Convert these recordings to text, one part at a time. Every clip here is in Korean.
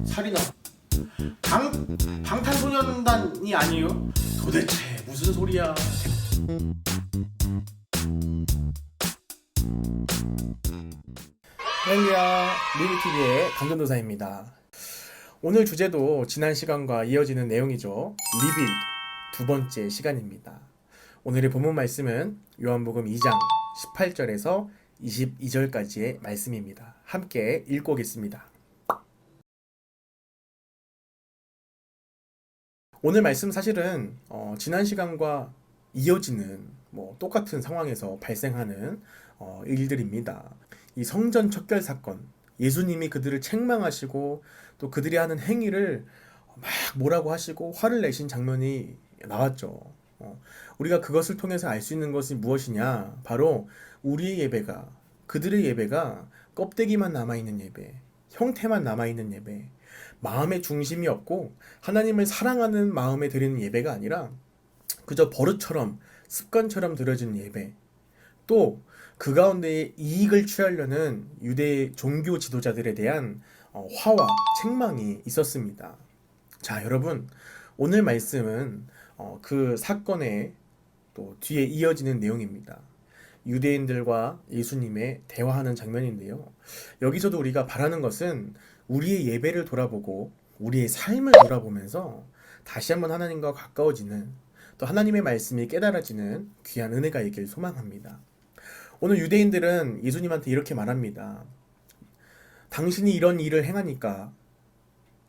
살인아, 방탄소년단이 아니에요? 도대체 무슨 소리야? 할렐루야, 리뷰TV의 강전도사입니다. 오늘 주제도 지난 시간과 이어지는 내용이죠. 리빌 두 번째 시간입니다. 오늘의 본문 말씀은 요한복음 2장 18절에서 22절까지의 말씀입니다. 함께 읽고 오겠습니다. 오늘 말씀 사실은 지난 시간과 이어지는 똑같은 상황에서 발생하는 일들입니다. 이 성전 척결 사건, 예수님이 그들을 책망하시고 또 그들이 하는 행위를 막 뭐라고 하시고 화를 내신 장면이 나왔죠. 우리가 그것을 통해서 알 수 있는 것이 무엇이냐? 바로 우리의 예배가, 그들의 예배가 껍데기만 남아있는 예배, 형태만 남아있는 예배, 마음의 중심이 없고 하나님을 사랑하는 마음에 드리는 예배가 아니라 그저 버릇처럼 습관처럼 드려진 예배, 또 그 가운데 이익을 취하려는 유대 종교 지도자들에 대한 화와 책망이 있었습니다. 자, 여러분, 오늘 말씀은 그 사건의 또 뒤에 이어지는 내용입니다. 유대인들과 예수님의 대화하는 장면인데요. 여기서도 우리가 바라는 것은 우리의 예배를 돌아보고 우리의 삶을 돌아보면서 다시 한번 하나님과 가까워지는, 또 하나님의 말씀이 깨달아지는 귀한 은혜가 있길 소망합니다. 오늘 유대인들은 예수님한테 이렇게 말합니다. 당신이 이런 일을 행하니까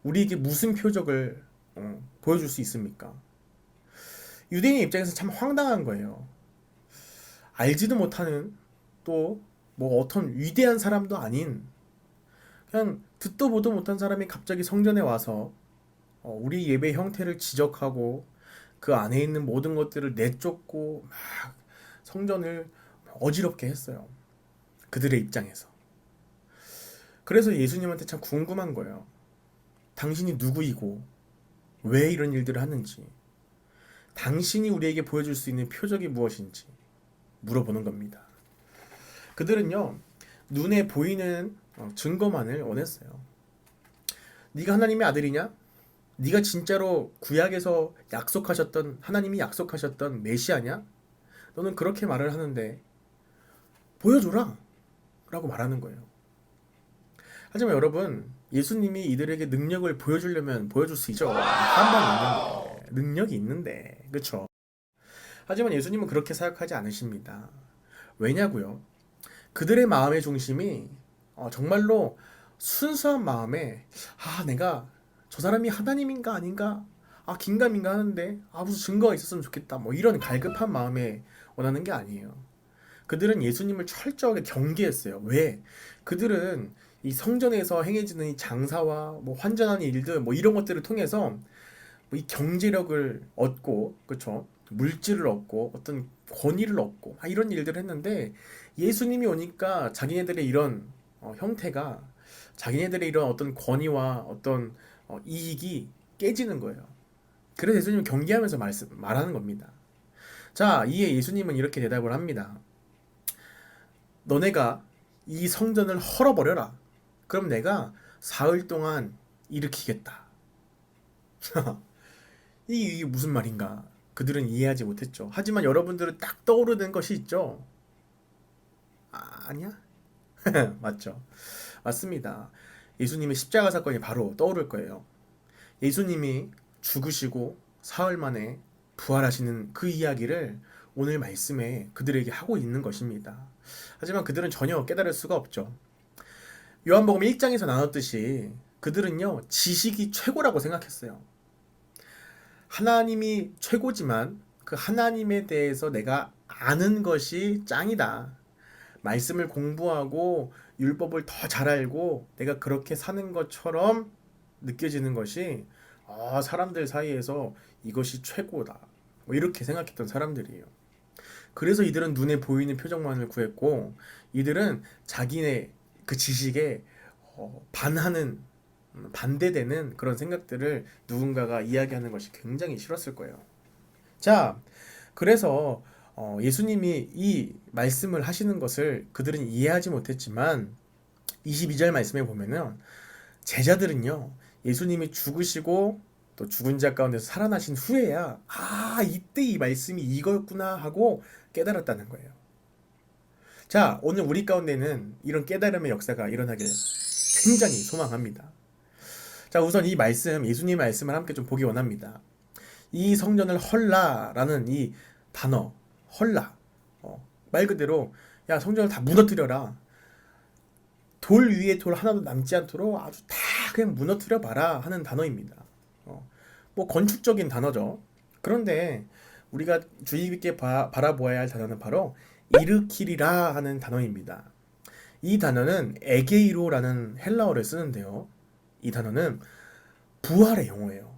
우리에게 무슨 표적을 보여줄 수 있습니까? 유대인의 입장에서 참 황당한 거예요. 알지도 못하는, 또 어떤 위대한 사람도 아닌 그냥 듣도 보도 못한 사람이 갑자기 성전에 와서 우리 예배 형태를 지적하고 그 안에 있는 모든 것들을 내쫓고 막 성전을 어지럽게 했어요. 그들의 입장에서. 그래서 예수님한테 참 궁금한 거예요. 당신이 누구이고 왜 이런 일들을 하는지, 당신이 우리에게 보여줄 수 있는 표적이 무엇인지 물어보는 겁니다. 그들은요, 눈에 보이는 증거만을 원했어요. 네가 하나님의 아들이냐? 네가 진짜로 구약에서 약속하셨던, 하나님이 약속하셨던 메시아냐? 너는 그렇게 말을 하는데 보여줘라 라고 말하는 거예요. 하지만 여러분, 예수님이 이들에게 능력을 보여주려면 보여줄 수 있죠. 한 번 있는데, 능력이 있는데, 그쵸? 하지만 예수님은 그렇게 생각하지 않으십니다. 왜냐고요? 그들의 마음의 중심이 정말로 순수한 마음에, 내가 저 사람이 하나님인가 아닌가, 긴가민가 하는데 무슨 증거가 있었으면 좋겠다, 이런 갈급한 마음에 원하는 게 아니에요. 그들은 예수님을 철저하게 경계했어요. 왜? 그들은 이 성전에서 행해지는 이 장사와 환전하는 일들 이런 것들을 통해서 이 경제력을 얻고, 그렇죠? 물질을 얻고 어떤 권위를 얻고 이런 일들을 했는데, 예수님이 오니까 자기네들의 이런 형태가, 자기네들의 이런 어떤 권위와 어떤 이익이 깨지는 거예요. 그래서 예수님은 경계하면서 말하는 겁니다. 자, 이에 예수님은 이렇게 대답을 합니다. 너네가 이 성전을 헐어버려라. 그럼 내가 사흘 동안 일으키겠다. 이게 무슨 말인가? 그들은 이해하지 못했죠. 하지만 여러분들은 딱 떠오르는 것이 있죠. 아니야? 맞죠? 맞습니다. 예수님의 십자가 사건이 바로 떠오를 거예요. 예수님이 죽으시고 사흘 만에 부활하시는 그 이야기를 오늘 말씀에 그들에게 하고 있는 것입니다. 하지만 그들은 전혀 깨달을 수가 없죠. 요한복음 1장에서 나눴듯이 그들은요, 지식이 최고라고 생각했어요. 하나님이 최고지만 그 하나님에 대해서 내가 아는 것이 짱이다. 말씀을 공부하고 율법을 더 잘 알고 내가 그렇게 사는 것처럼 느껴지는 것이 사람들 사이에서 이것이 최고다. 이렇게 생각했던 사람들이에요. 그래서 이들은 눈에 보이는 표적만을 구했고, 이들은 자기네 그 지식에 반대되는 그런 생각들을 누군가가 이야기하는 것이 굉장히 싫었을 거예요. 자, 그래서 예수님이 이 말씀을 하시는 것을 그들은 이해하지 못했지만 22절 말씀에 보면은 제자들은요, 예수님이 죽으시고 또 죽은 자 가운데서 살아나신 후에야 이때 이 말씀이 이거였구나 하고 깨달았다는 거예요. 자, 오늘 우리 가운데는 이런 깨달음의 역사가 일어나길 굉장히 소망합니다. 자, 우선 이 말씀, 예수님의 말씀을 함께 좀 보기 원합니다. 이 성전을 헐라라는 이 단어, 헐라, 말 그대로 야, 성전을 다 무너뜨려라. 돌 위에 돌 하나도 남지 않도록 아주 다 그냥 무너뜨려 봐라 하는 단어입니다. 뭐 건축적인 단어죠. 그런데 우리가 주의 깊게 바라보아야 할 단어는 바로 일으키리라 하는 단어입니다. 이 단어는 에게이로라는 헬라어를 쓰는데요. 이 단어는 부활의 용어예요.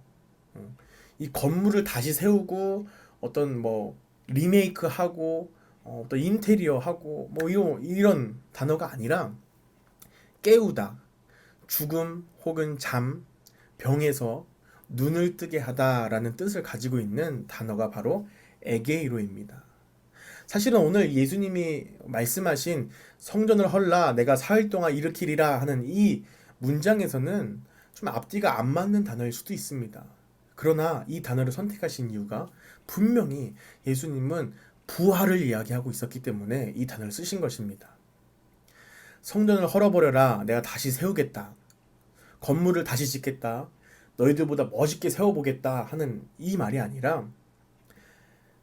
이 건물을 다시 세우고 어떤 뭐 리메이크하고 또 인테리어하고 뭐 이런 단어가 아니라 깨우다, 죽음 혹은 잠, 병에서 눈을 뜨게 하다라는 뜻을 가지고 있는 단어가 바로 에게이로입니다. 사실은 오늘 예수님이 말씀하신 성전을 헐라 내가 사흘 동안 일으키리라 하는 이 문장에서는 좀 앞뒤가 안 맞는 단어일 수도 있습니다. 그러나 이 단어를 선택하신 이유가 분명히 예수님은 부활을 이야기하고 있었기 때문에 이 단어를 쓰신 것입니다. 성전을 헐어버려라 내가 다시 세우겠다. 건물을 다시 짓겠다. 너희들보다 멋있게 세워보겠다 하는 이 말이 아니라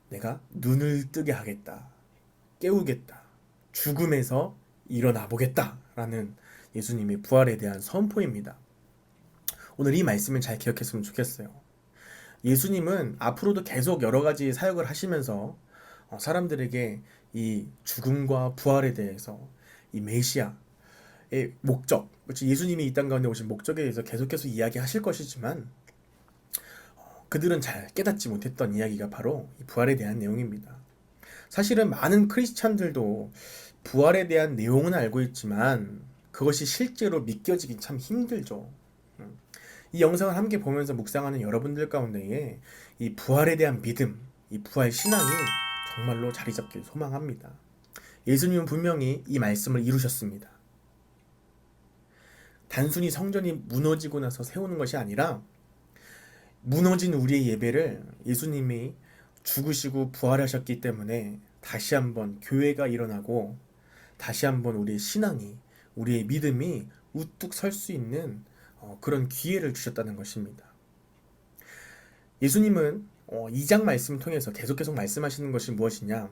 내가 눈을 뜨게 하겠다. 깨우겠다. 죽음에서 일어나 보겠다 라는 예수님의 부활에 대한 선포입니다. 오늘 이 말씀을 잘 기억했으면 좋겠어요. 예수님은 앞으로도 계속 여러 가지 사역을 하시면서 사람들에게 이 죽음과 부활에 대해서 이 메시아의 목적, 예수님이 이 땅 가운데 오신 목적에 대해서 계속해서 이야기하실 것이지만 그들은 잘 깨닫지 못했던 이야기가 바로 이 부활에 대한 내용입니다. 사실은 많은 크리스찬들도 부활에 대한 내용은 알고 있지만 그것이 실제로 믿겨지긴 참 힘들죠. 이 영상을 함께 보면서 묵상하는 여러분들 가운데에 이 부활에 대한 믿음, 이 부활 신앙이 정말로 자리 잡길 소망합니다. 예수님은 분명히 이 말씀을 이루셨습니다. 단순히 성전이 무너지고 나서 세우는 것이 아니라 무너진 우리의 예배를 예수님이 죽으시고 부활하셨기 때문에 다시 한번 교회가 일어나고 다시 한번 우리의 신앙이, 우리의 믿음이 우뚝 설 수 있는 그런 기회를 주셨다는 것입니다. 예수님은 2장 말씀을 통해서 계속 말씀하시는 것이 무엇이냐?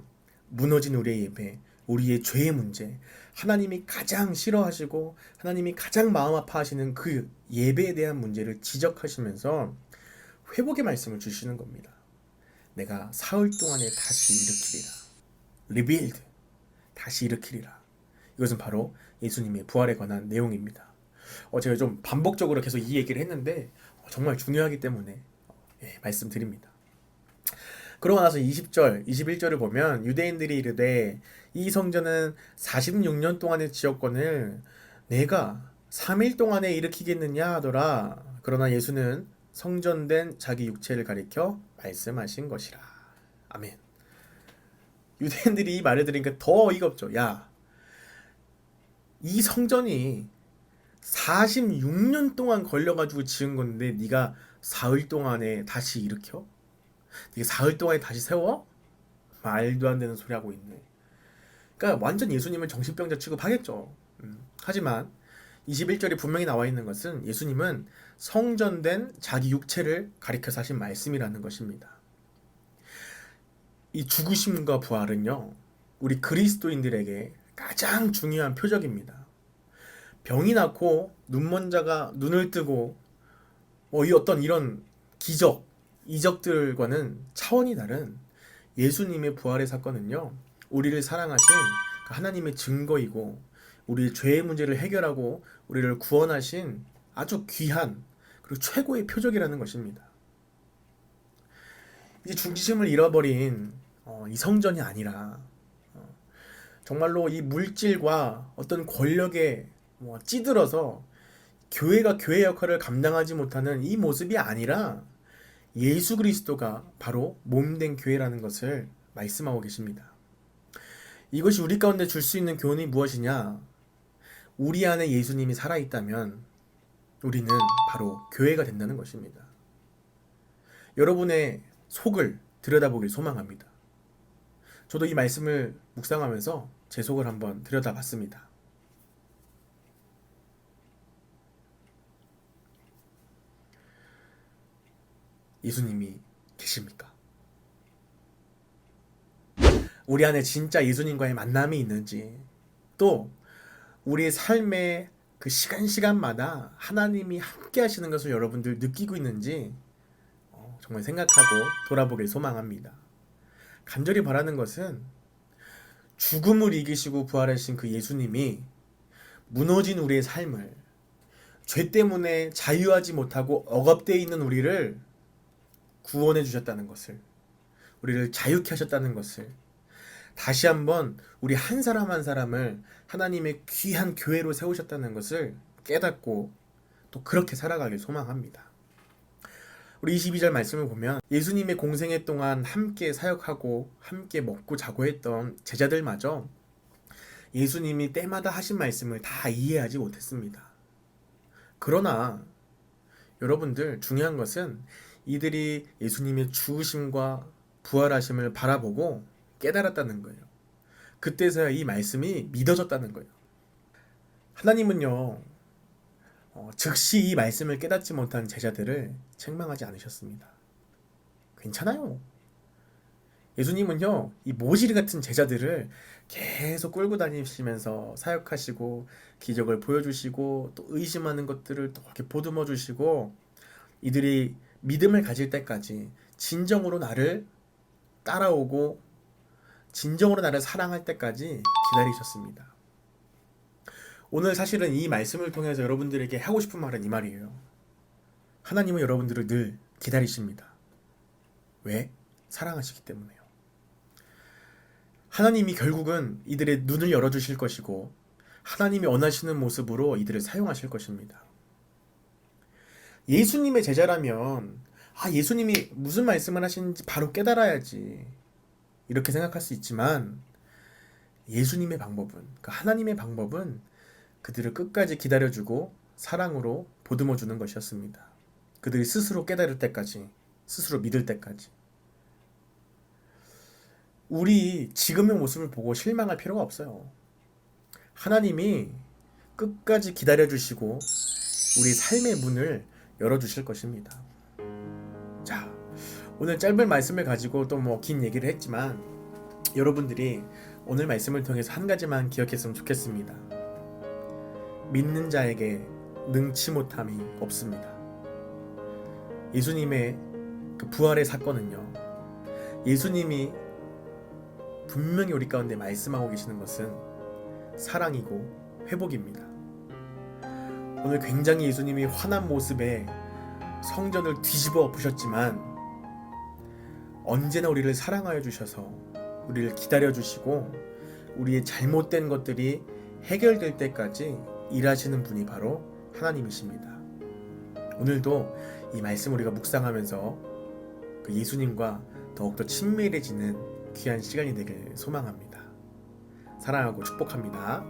무너진 우리의 예배, 우리의 죄의 문제, 하나님이 가장 싫어하시고 하나님이 가장 마음 아파하시는 그 예배에 대한 문제를 지적하시면서 회복의 말씀을 주시는 겁니다. 내가 사흘 동안에 다시 일으키리라. 리빌드, 다시 일으키리라. 이것은 바로 예수님의 부활에 관한 내용입니다. 제가 좀 반복적으로 계속 이 얘기를 했는데 정말 중요하기 때문에 말씀드립니다. 그러고 나서 20절, 21절을 보면 유대인들이 이르되 이 성전은 46년 동안의 지역권을 내가 3일 동안에 일으키겠느냐 하더라. 그러나 예수는 성전된 자기 육체를 가리켜 말씀하신 것이라. 아멘. 유대인들이 이 말을 들으니까 더 어이가 없죠. 야, 이 성전이 46년 동안 걸려가지고 지은 건데 네가 사흘 동안에 다시 일으켜? 네가 사흘 동안에 다시 세워? 말도 안 되는 소리 하고 있네. 그러니까 완전 예수님은 정신병자 취급하겠죠. 하지만 21절에 분명히 나와 있는 것은 예수님은 성전된 자기 육체를 가리켜서 하신 말씀이라는 것입니다. 이 죽으심과 부활은요, 우리 그리스도인들에게 가장 중요한 표적입니다. 병이 낫고 눈먼 자가 눈을 뜨고 이 어떤 이런 기적, 이적들과는 차원이 다른 예수님의 부활의 사건은요, 우리를 사랑하신 하나님의 증거이고 우리의 죄의 문제를 해결하고 우리를 구원하신 아주 귀한 그리고 최고의 표적이라는 것입니다. 이제 중심을 잃어버린 이 성전이 아니라 정말로 이 물질과 어떤 권력에 찌들어서 교회가 교회 역할을 감당하지 못하는 이 모습이 아니라 예수 그리스도가 바로 몸된 교회라는 것을 말씀하고 계십니다. 이것이 우리 가운데 줄 수 있는 교훈이 무엇이냐? 우리 안에 예수님이 살아있다면 우리는 바로 교회가 된다는 것입니다. 여러분의 속을 들여다보길 소망합니다. 저도 이 말씀을 묵상하면서 제 속을 한번 들여다봤습니다. 예수님이 계십니까? 우리 안에 진짜 예수님과의 만남이 있는지, 또 우리의 삶의 그 시간마다 하나님이 함께 하시는 것을 여러분들 느끼고 있는지 정말 생각하고 돌아보길 소망합니다. 간절히 바라는 것은 죽음을 이기시고 부활하신 그 예수님이 무너진 우리의 삶을, 죄 때문에 자유하지 못하고 억압되어 있는 우리를 구원해 주셨다는 것을, 우리를 자유케 하셨다는 것을, 다시 한번 우리 한 사람 한 사람을 하나님의 귀한 교회로 세우셨다는 것을 깨닫고 또 그렇게 살아가길 소망합니다. 우리 22절 말씀을 보면 예수님의 공생애 동안 함께 사역하고 함께 먹고 자고 했던 제자들마저 예수님이 때마다 하신 말씀을 다 이해하지 못했습니다. 그러나 여러분들, 중요한 것은 이들이 예수님의 죽으심과 부활하심을 바라보고 깨달았다는 거예요. 그때서야 이 말씀이 믿어졌다는 거예요. 하나님은요, 즉시 이 말씀을 깨닫지 못한 제자들을 책망하지 않으셨습니다. 괜찮아요. 예수님은요, 이 모질 같은 제자들을 계속 끌고 다니시면서 사역하시고 기적을 보여주시고 또 의심하는 것들을 또 이렇게 보듬어 주시고 이들이 믿음을 가질 때까지 진정으로 나를 따라오고 진정으로 나를 사랑할 때까지 기다리셨습니다. 오늘 사실은 이 말씀을 통해서 여러분들에게 하고 싶은 말은 이 말이에요. 하나님은 여러분들을 늘 기다리십니다. 왜? 사랑하시기 때문에요. 하나님이 결국은 이들의 눈을 열어주실 것이고 하나님이 원하시는 모습으로 이들을 사용하실 것입니다. 예수님의 제자라면 예수님이 무슨 말씀을 하시는지 바로 깨달아야지 이렇게 생각할 수 있지만 예수님의 방법은, 그 하나님의 방법은 그들을 끝까지 기다려주고 사랑으로 보듬어주는 것이었습니다. 그들이 스스로 깨달을 때까지, 스스로 믿을 때까지. 우리 지금의 모습을 보고 실망할 필요가 없어요. 하나님이 끝까지 기다려주시고 우리 삶의 문을 열어주실 것입니다. 자, 오늘 짧은 말씀을 가지고 또 긴 얘기를 했지만 여러분들이 오늘 말씀을 통해서 한 가지만 기억했으면 좋겠습니다. 믿는 자에게 능치 못함이 없습니다. 예수님의 그 부활의 사건은요, 예수님이 분명히 우리 가운데 말씀하고 계시는 것은 사랑이고 회복입니다. 오늘 굉장히 예수님이 화난 모습에 성전을 뒤집어 엎으셨지만 언제나 우리를 사랑하여 주셔서 우리를 기다려 주시고 우리의 잘못된 것들이 해결될 때까지 일하시는 분이 바로 하나님이십니다. 오늘도 이 말씀 우리가 묵상하면서 그 예수님과 더욱더 친밀해지는 귀한 시간이 되길 소망합니다. 사랑하고 축복합니다.